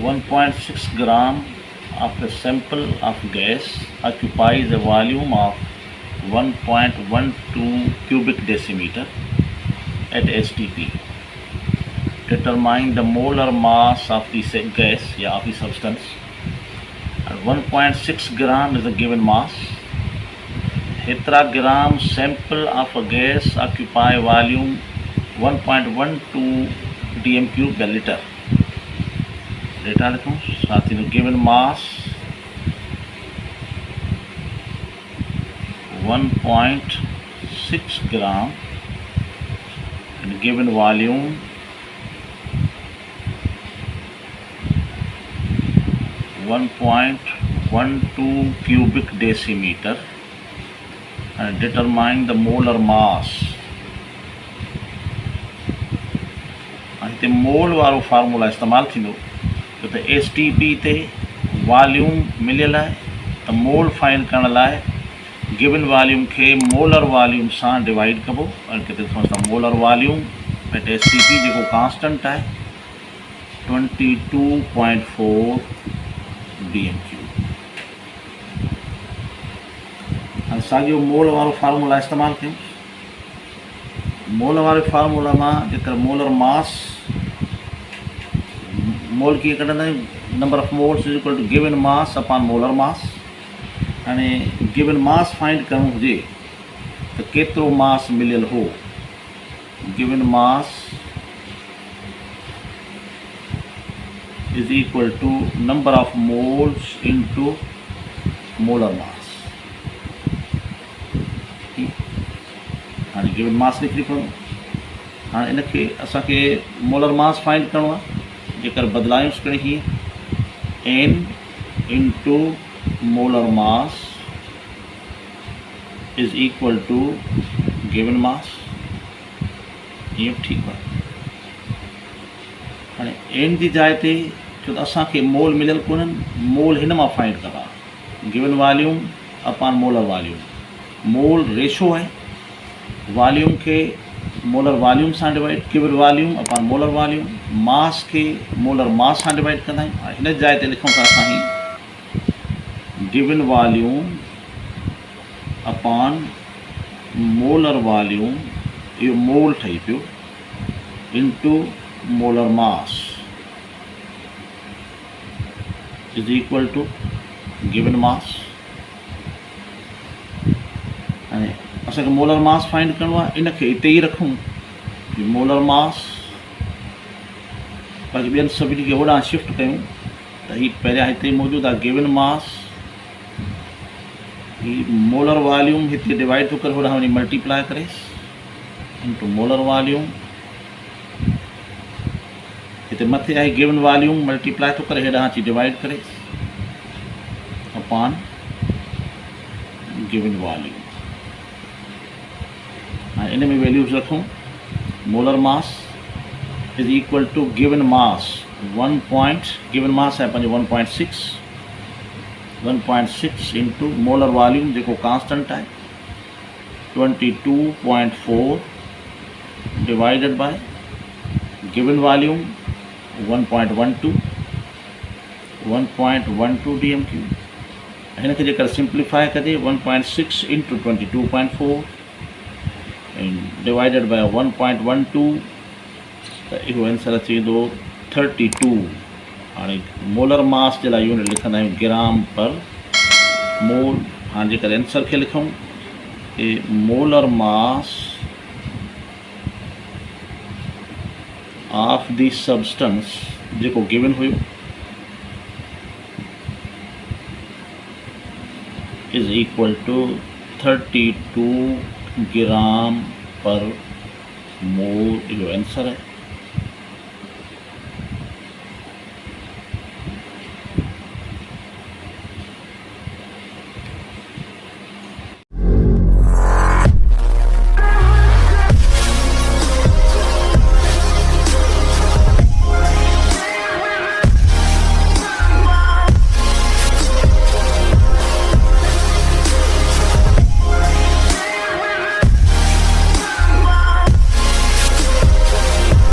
1.6 gram of a sample of gas occupies a volume of 1.12 cubic decimeter at STP. Determine the molar mass of the gas of the substance. And 1.6 gram is the given mass. Hetra gram sample of a gas occupy volume 1.12 dm cube per liter. Data लिखूँ साथ ही given mass 1.6 gram and given volume 1.12 cubic decimeter and determine the molar mass. हिते मोल वारो formula इस्तेमाल थींदो छो त STP ते volume मिलियल आहे त मोल फाइंड करण लाइ गिवन वॉल्यूम खे मोलर वॉल्यूम सां डिवाइड कबो ऐं किथे मोलर वॉल्यूम एट STP जेको कांस्टेंट आहे 22.4 dm क्यूब। हाणे साॻियो मोल वारो फार्मूला इस्तेमालु कयूं। मोल वारे फार्मूला मां जेकर मोलर मास मोल कीअं कढंदा आहियूं number of moles is equal to given mass upon molar mass. हाणे गिवन मास फाइंड करणु हुजे त केतिरो मास मिलियल हो। Given mass is equal to number of moles into molar mass. हाणे गिवन मास लिखी खणूं। हाणे इनखे असांखे मोलर मास फाइंड करिणो आहे जेकर बदलायूंसि कॾहिं हीअं n into molar mass is equal to given mass. इहो ठीकु आहे। हाणे n जी जाइ ते छो त असांखे मोल मिलियल कोन्हनि मोल हिन मां फाइंड करणा given volume upon molar volume. Mole ratio आहे वॉल्यूम के मोलर वॉल्यूम सां divide given volume upon molar volume mass के मोलर मास सां डिवाइड कंदा आहियूं। हिन जाइ ते लिखूं था असां ही given volume upon molar volume इहो मोल ठही पियो into molar mass is equal to given mass. हाणे असांखे मोलर मास फाइंड करिणो आहे इनखे हिते ई रखूं मोलर मास बाक़ी ॿियनि सभिनी खे होॾां शिफ्ट कयूं त हीअ पहिरियां हिते मौजूदु आहे गिवन मास हीअ मोलर वॉल्यूम हिते डिवाइड थो करे होॾां वञी मल्टीप्लाई करे इंटू मोलर वॉल्यूम हिते मथे आहे गिवन वॉल्यूम मल्टीप्लाई थो करे हेॾां अची डिवाइड करे अपॉन गिवन वॉल्यूम। हाँ इन में वैल्यूज रखूँ molar mass is equal to given mass given mass है पंहिंजो 1.6 इंटू मोलर वॉल्यूम जेको कांस्टेंट है 22.4 divided by given volume 1.12 dm cube. हिनखे जेकर सिंप्लीफाई कजे 1.6 इंटू 22.4 डिवाइडेड बाय 1.12 त इहो आंसर अची वेंदो 32। हाणे मोलर मास जे लाइ यूनिट लिखंदा आहियूं ग्राम पर मोल। हाणे जेकर आंसर खे लिखूं कि molar mass of the substance जेको गिवन हुयो इज इक्वल टू 32 ग्राम पर मोल। इहो आंसर है।